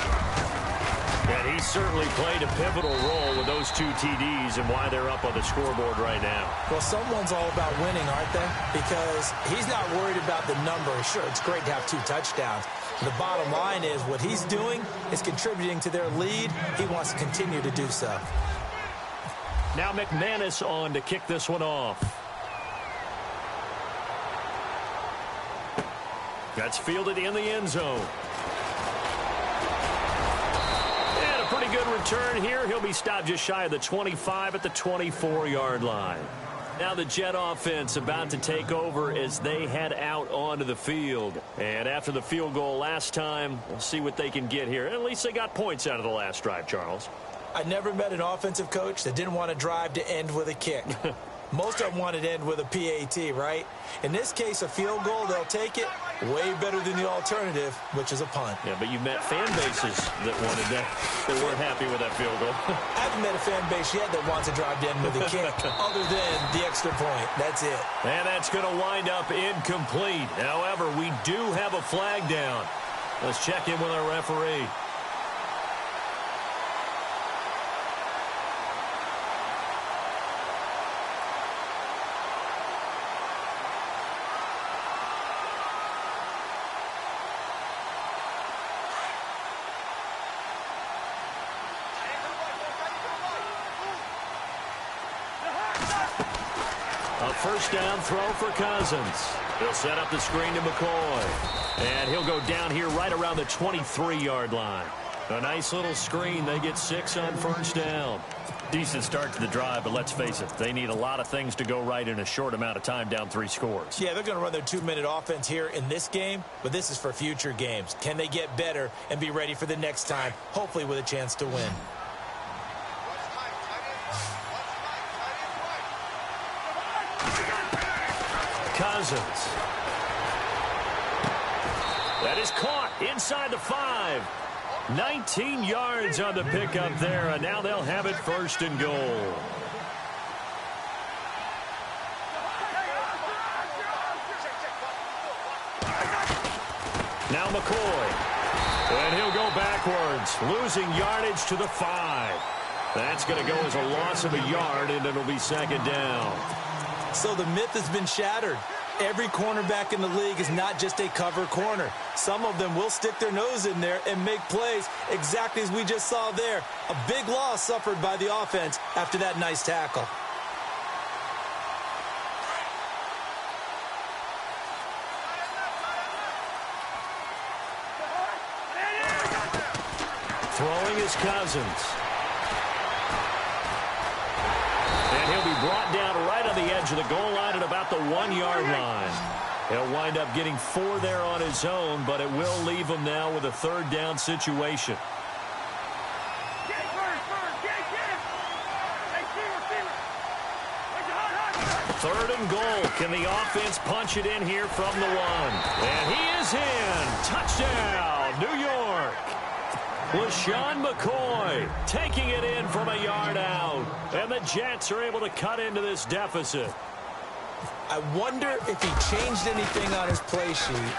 And he certainly played a pivotal role with those 2 TDs and why they're up on the scoreboard right now. Well, someone's all about winning, aren't they? Because he's not worried about the number. Sure, it's great to have 2 touchdowns. The bottom line is what he's doing is contributing to their lead. He wants to continue to do so. Now McManus on to kick this one off. That's fielded in the end zone. And a pretty good return here. He'll be stopped just shy of the 25 at the 24-yard line. Now the Jet offense about to take over as they head out onto the field. And after the field goal last time, we'll see what they can get here. At least they got points out of the last drive, Charles. I never met an offensive coach that didn't want to drive to end with a kick. Most of them wanted to end with a PAT, right? In this case, a field goal, they'll take it. Way better than the alternative, which is a punt. Yeah, but you met fan bases that wanted that. They weren't happy with that field goal. I haven't met a fan base yet that wants to drive to end with a kick, other than the extra point. That's it. And that's going to wind up incomplete. However, we do have a flag down. Let's check in with our referee. First down throw for Cousins. He'll set up the screen to McCoy. And he'll go down here right around the 23-yard line. A nice little screen. They get 6 on first down. Decent start to the drive, but let's face it, they need a lot of things to go right in a short amount of time, down 3 scores. Yeah, they're going to run their 2-minute offense here in this game, but this is for future games. Can they get better and be ready for the next time, hopefully with a chance to win? Cousins. That is caught inside the 5. 19 yards on the pickup there, and now they'll have it 1st and goal. Now McCoy. And he'll go backwards, losing yardage to the 5. That's going to go as a loss of a yard, and it'll be 2nd down. So the myth has been shattered. Every cornerback in the league is not just a cover corner. Some of them will stick their nose in there and make plays exactly as we just saw there. A big loss suffered by the offense after that nice tackle. Throwing his Cousins. And he'll be brought down right on the edge of the goal line at about the 1-yard line. He'll wind up getting 4 there on his own, but it will leave him now with a 3rd down situation. Third and goal. Can the offense punch it in here from the 1? And he is in. Touchdown, New York. LaShawn McCoy taking it in from a yard out. And the Jets are able to cut into this deficit. I wonder if he changed anything on his play sheet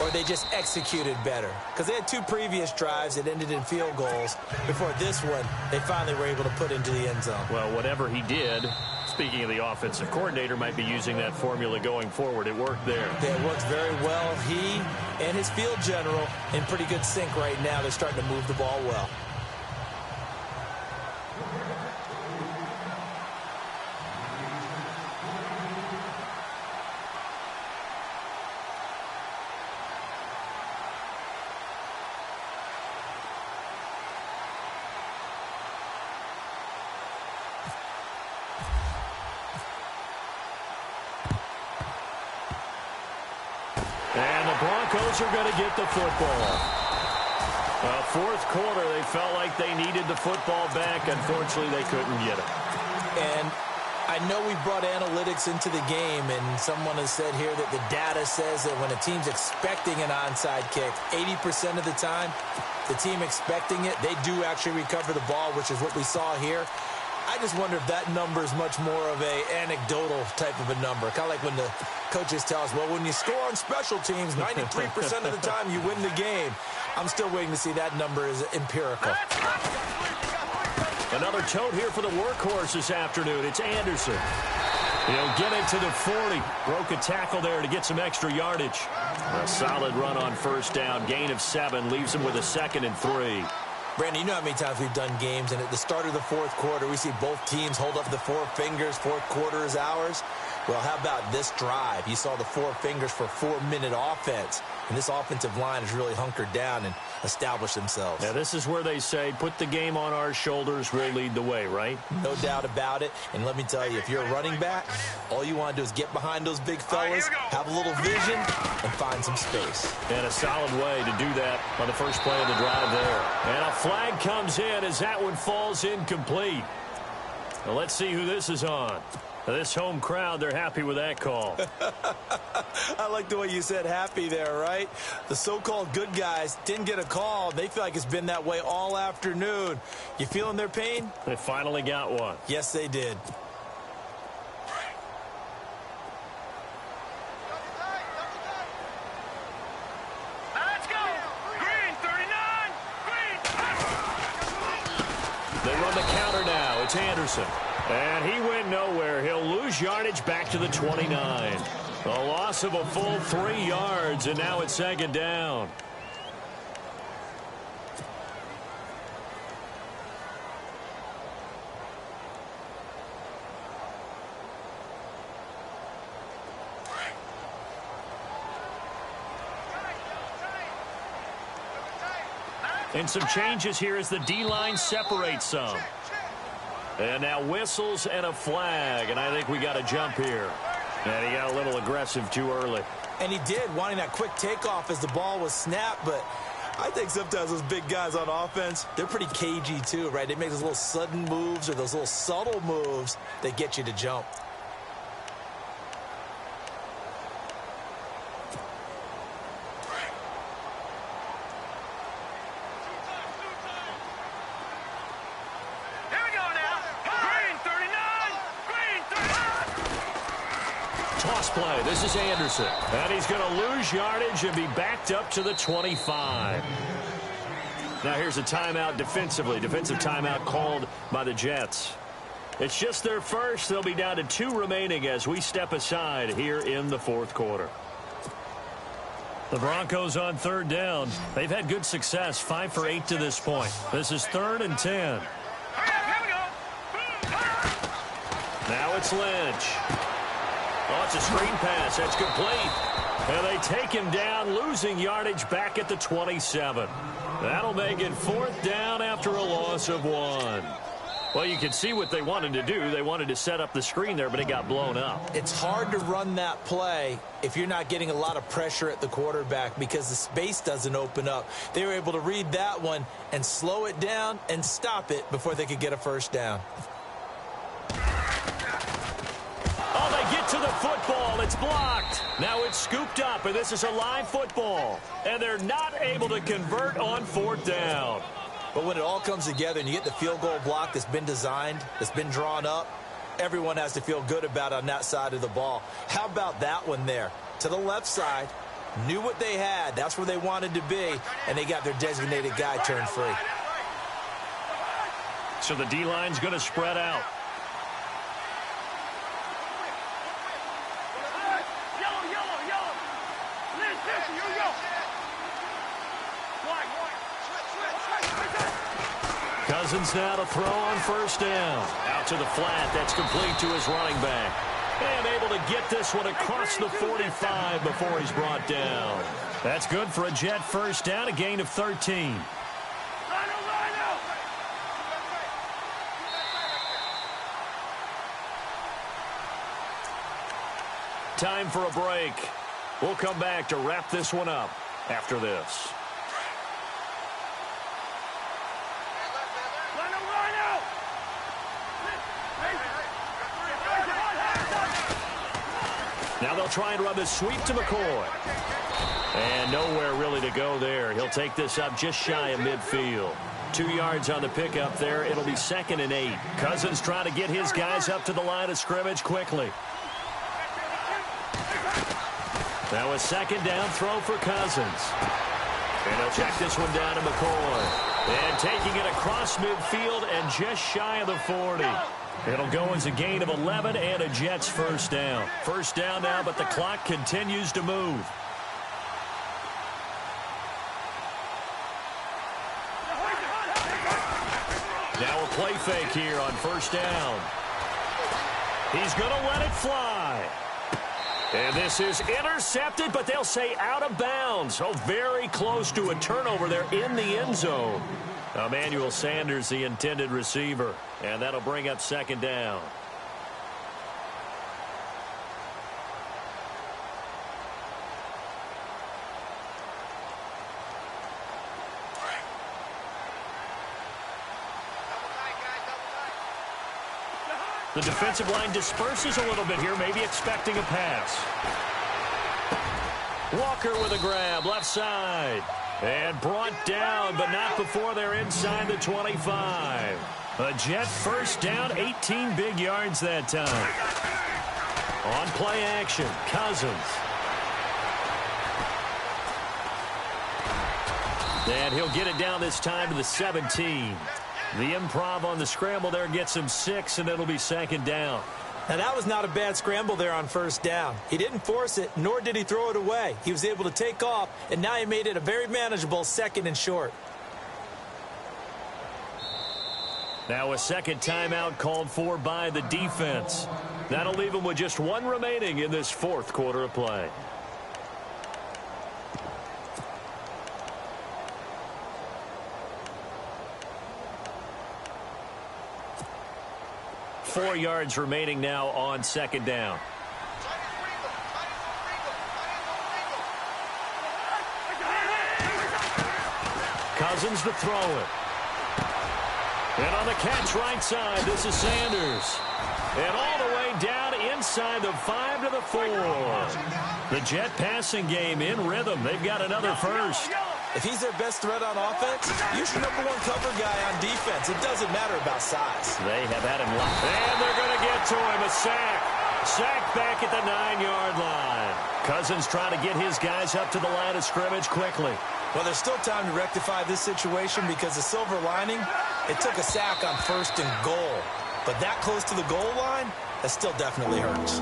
or they just executed better. Because they had 2 previous drives that ended in field goals. Before this one, they finally were able to put into the end zone. Well, whatever he did, speaking of the offensive coordinator, might be using that formula going forward. It worked there. Yeah, it works very well. He and his field general in pretty good sync right now. They're starting to move the ball well. And the Broncos are going to get the football. Fourth quarter, they felt like they needed the football back. Unfortunately, they couldn't get it. And I know we brought analytics into the game, and someone has said here that the data says that when a team's expecting an onside kick, 80% of the time, the team expecting it, they do actually recover the ball, which is what we saw here. I just wonder if that number is much more of a anecdotal type of a number. Kind of like when the coaches tell us, well, when you score on special teams, 93% of the time you win the game. I'm still waiting to see that number is empirical. Another tote here for the workhorse this afternoon. It's Anderson. He'll get it to the 40. Broke a tackle there to get some extra yardage. A solid run on first down. Gain of 7 leaves him with a 2nd and 3. Brandon, you know how many times we've done games, and at the start of the fourth quarter, we see both teams hold up the 4 fingers, fourth quarter is ours. Well, how about this drive? You saw the 4 fingers for 4-minute offense, and this offensive line has really hunkered down and established themselves. Yeah, this is where they say, put the game on our shoulders, we'll lead the way, right? No doubt about it, and let me tell you, if you're a running back, all you want to do is get behind those big fellas, have a little vision, and find some space. And a solid way to do that on the first play of the drive there. And a flag comes in as that one falls incomplete. Well, let's see who this is on. This home crowd, they're happy with that call. I like the way you said happy there, right? The so-called good guys didn't get a call. They feel like it's been that way all afternoon. You feeling their pain? They finally got one. Yes, they did. Let's go! Green, 39! Green! They run the counter now. It's Anderson. And he went nowhere. He'll lose yardage back to the 29. A loss of a full 3 yards, and now it's 2nd down. And some changes here as the D-line separates some. And now whistles and a flag, and I think we got a jump here. And he got a little aggressive too early. And he did, wanting that quick takeoff as the ball was snapped, but I think sometimes those big guys on offense, they're pretty cagey too, right? They make those little sudden moves or those little subtle moves that get you to jump. Toss play. This is Anderson. And he's going to lose yardage and be backed up to the 25. Now here's a timeout defensively. Defensive timeout called by the Jets. It's just their first. They'll be down to 2 remaining as we step aside here in the fourth quarter. The Broncos on 3rd down. They've had good success, 5 for 8 to this point. This is 3rd and 10. Now it's Lynch. Oh, it's a screen pass. That's complete. And they take him down, losing yardage back at the 27. That'll make it 4th down after a loss of 1. Well, you can see what they wanted to do. They wanted to set up the screen there, but it got blown up. It's hard to run that play if you're not getting a lot of pressure at the quarterback because the space doesn't open up. They were able to read that one and slow it down and stop it before they could get a first down. Oh, they get to the football. It's blocked. Now it's scooped up, and this is a live football. And they're not able to convert on 4th down. But when it all comes together and you get the field goal block that's been designed, that's been drawn up, everyone has to feel good about it on that side of the ball. How about that one there? To the left side, knew what they had. That's where they wanted to be, and they got their designated guy turned free. So the D-line's going to spread out. Cousins now to throw on 1st down. Out to the flat. That's complete to his running back. And able to get this one across the 45 before he's brought down. That's good for a Jet 1st down, a gain of 13. Time for a break. We'll come back to wrap this one up after this. Now they'll try and run this sweep to McCoy. And nowhere really to go there. He'll take this up just shy of midfield. 2 yards on the pickup there. It'll be 2nd and 8. Cousins trying to get his guys up to the line of scrimmage quickly. Now a 2nd down throw for Cousins. And he'll check this one down to McCoy. And taking it across midfield and just shy of the 40. It'll go as a gain of 11 and a Jets 1st down. 1st down now, but the clock continues to move. Now a play fake here on 1st down. He's going to let it fly. And this is intercepted, but they'll say out of bounds. Oh, very close to a turnover there in the end zone. Emmanuel Sanders, the intended receiver. And that'll bring up 2nd down. The defensive line disperses a little bit here, maybe expecting a pass. Walker with a grab, left side. And brought down, but not before they're inside the 25. A Jet 1st down, 18 big yards that time. On play action, Cousins. And he'll get it down this time to the 17. The improv on the scramble there gets him 6, and it'll be 2nd down. Now, that was not a bad scramble there on 1st down. He didn't force it, nor did he throw it away. He was able to take off, and now he made it a very manageable 2nd and short. Now a 2nd timeout called for by the defense. That'll leave him with just 1 remaining in this 4th quarter of play. Four yards remaining now on 2nd down. Cousins to throw it. And on the catch right side, this is Sanders. And all the way down inside the 5 to the 4. The Jet passing game in rhythm. They've got another first. If he's their best threat on offense, use your #1 cover guy on defense. It doesn't matter about size. They have had him locked. And they're going to get to him. A sack. Sack back at the 9-yard line. Cousins trying to get his guys up to the line of scrimmage quickly. Well, there's still time to rectify this situation because the silver lining, it took a sack on 1st and goal. But that close to the goal line, that still definitely hurts.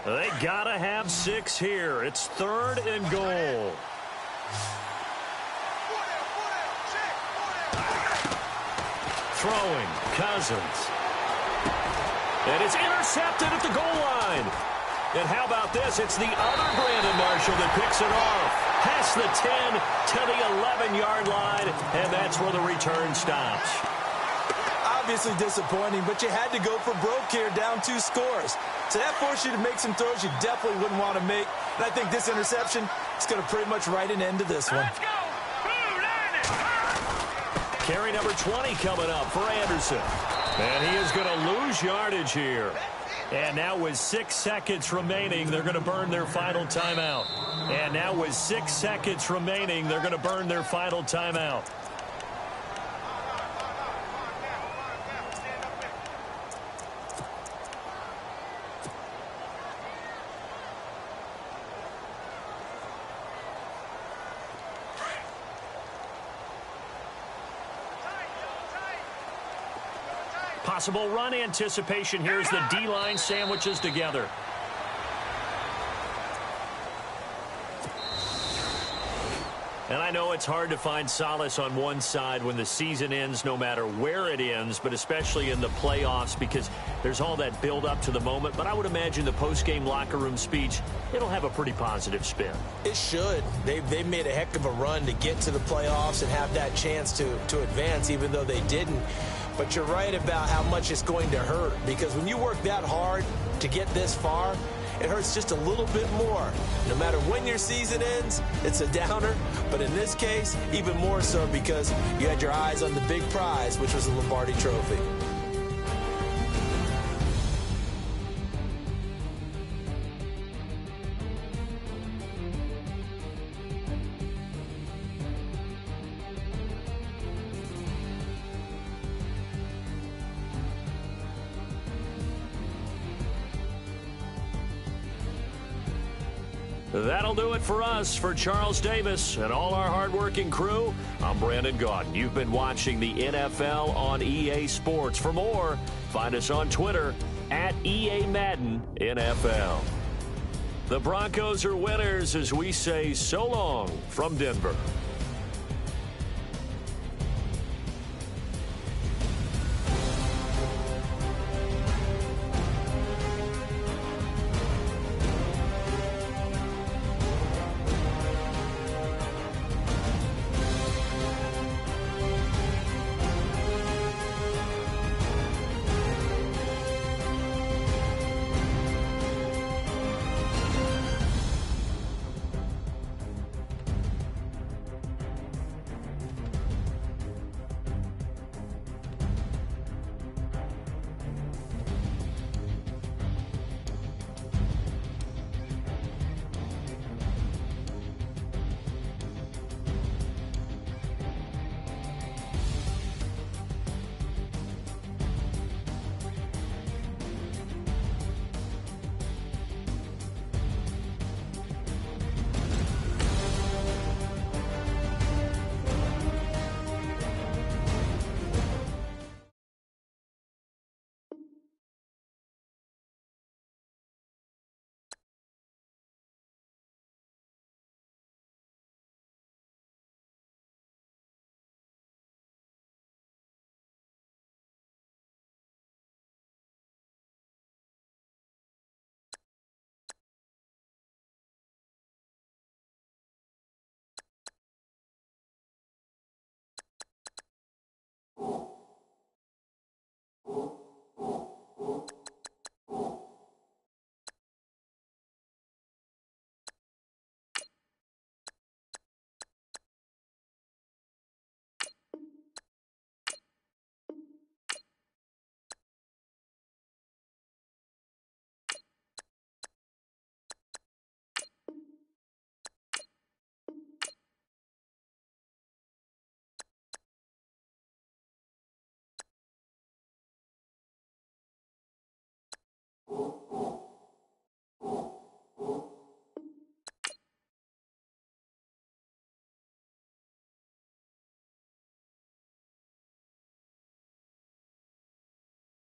They gotta have 6 here. It's 3rd and goal. Throwing, Cousins. And it's intercepted at the goal line. And how about this? It's the other Brandon Marshall that picks it off. Past the 10 to the 11-yard line, and that's where the return stops. Obviously disappointing, but you had to go for broke here, down 2 scores. So that forced you to make some throws you definitely wouldn't want to make. And I think this interception is going to pretty much write an end to this one. Let's go. Blue line. Carry number 20 coming up for Anderson. And he is going to lose yardage here. And now with 6 seconds remaining, they're going to burn their final timeout. And now with 6 seconds remaining, they're going to burn their final timeout. Possible run anticipation here as the D-line sandwiches together. And I know it's hard to find solace on one side when the season ends, no matter where it ends, but especially in the playoffs because there's all that build up to the moment. But I would imagine the post-game locker room speech, it'll have a pretty positive spin. It should. They've made a heck of a run to get to the playoffs and have that chance to advance, even though they didn't. But you're right about how much it's going to hurt because when you work that hard to get this far, it hurts just a little bit more. No matter when your season ends, it's a downer. But in this case, even more so because you had your eyes on the big prize, which was the Lombardi Trophy. That'll do it for us. For Charles Davis and all our hardworking crew, I'm Brandon Gaudin. You've been watching the NFL on EA Sports. For more, find us on Twitter at EA Madden NFL. The Broncos are winners as we say so long from Denver.